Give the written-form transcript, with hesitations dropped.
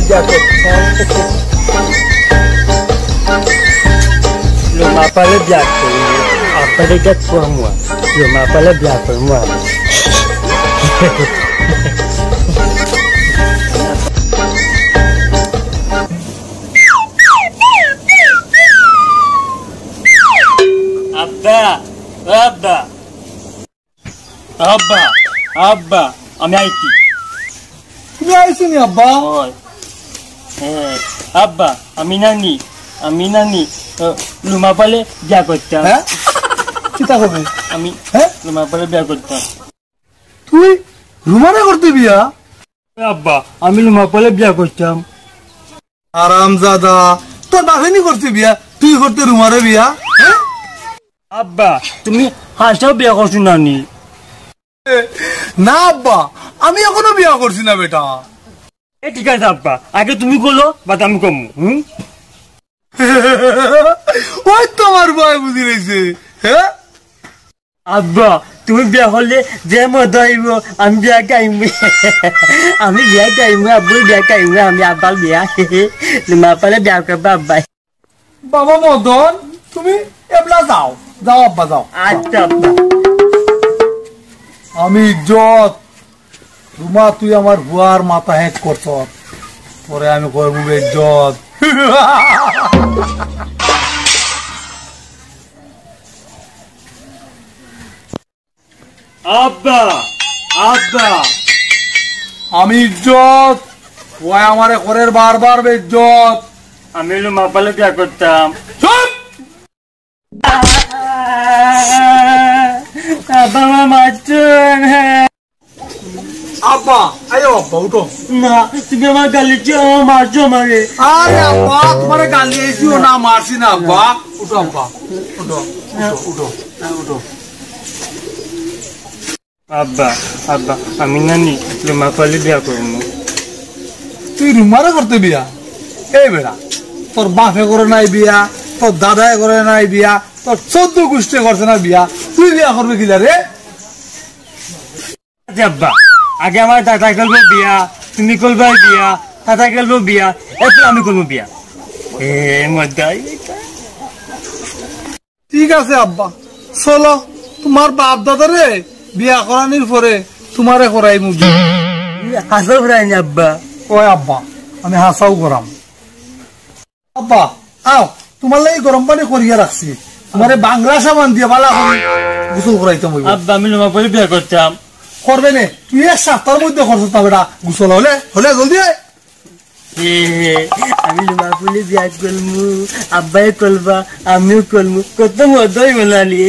বিয়া করতাম লুমা পালে বিয়া করবো আব্বারে গা করবো লুমা পালে বিয়া করবো আব্বা আব্বা আব্বা আব্বা আমি আইছি তুমি আইছো নি আব্বা আব্বা আমি নানি লুমা পালে বিয়া করতাম হ্যাঁ চিন্তা করবে আমি হ্যাঁ লুমা পালে বিয়া করতাম তুই রুমারে করতে বিয়া আব্বা আমি লুমা পালে বিয়া করতাম আরামজাদা তোর বাপেনি করতে বিয়া তুই করতে রুমারে বিয়া হ্যাঁ আব্বা তুমি হাঁসাও বিয়া করছো নানি না আব্বা আমি এখনো বিয়া করছি না বেটা ঠিক আছে আব্বা আগে তুমি বলো বা আমি কমু ওই তোমার ভয় বুঝি রয়েছে হ্যাঁ আব্বা তুমি বিয়া করলে যে মত হইব আমি বিয়া গাইব আমি বিয়া গাইব আব্বু বিয়া গাইব আমি আব্বার বিয়া লুমা পালে বিয়া করবো আব্বাই বাবা মদন তুমি এবলা যাও যাও আব্বা যাও আচ্ছা আব্বা আমি ইজ্জত রুমা তুই আমার বুয়ার মাথা হ্যাক করছ পরে আমি করবো ইজ্জত আব্বা আব্বা আমি ইজ্জত ওই আমারে ঘরের বারবার বেজ্জত আমি লুমা পালে বিয়া করতাম চুপ আব্বা মা মারছেন আব্বা আয়ো আব্বা উঠো না তুমি আমার গালি মারছো আমারে আরে আব্বা তোমারে গালি দিয়েছিও না মারছি না আব্বা উঠো আব্বা উঠো উঠো উঠো আব্বা আব্বা আমি নানি লুমা পালে বিয়া করবো তুই রুমারে করতে বিয়া এই বেড়া তোর বাপে করে নাই বিয়া তোর দাদায় করে নাই বিয়া তোর 14 গোষ্ঠী করছে না বিয়া তুই বিয়া করবি কি রে আব্বা আগে আমার দাদা করবো বিয়া তুমি করবে বিয়া দাদা করবো বিয়া এরপর আমি করবো বিয়া মজাই ঠিক আছে আব্বা চলো তোমার বাপ দাদারে বিয়া করানির পরে তোমারে করাই মুগি হাসা ফুরাইনি আব্বা ওই আব্বা আমি হাসাও করাম আব্বা আও তোমার লাগি গরম পানি করিয়া রাখছি তোমারে বাংলা সাবান দিয়ে বালা করে গোসল করাইতাম আব্বা আমি লুমা পালে বিয়া করতাম করবে নে তুই 1 সপ্তাহের মধ্যে করছো তা বেটা গোসল হলে জলদি আয় আমি লুমা পালে বিয়া করবো আব্বাই করবা আমিও করবো কত মজাই বলালি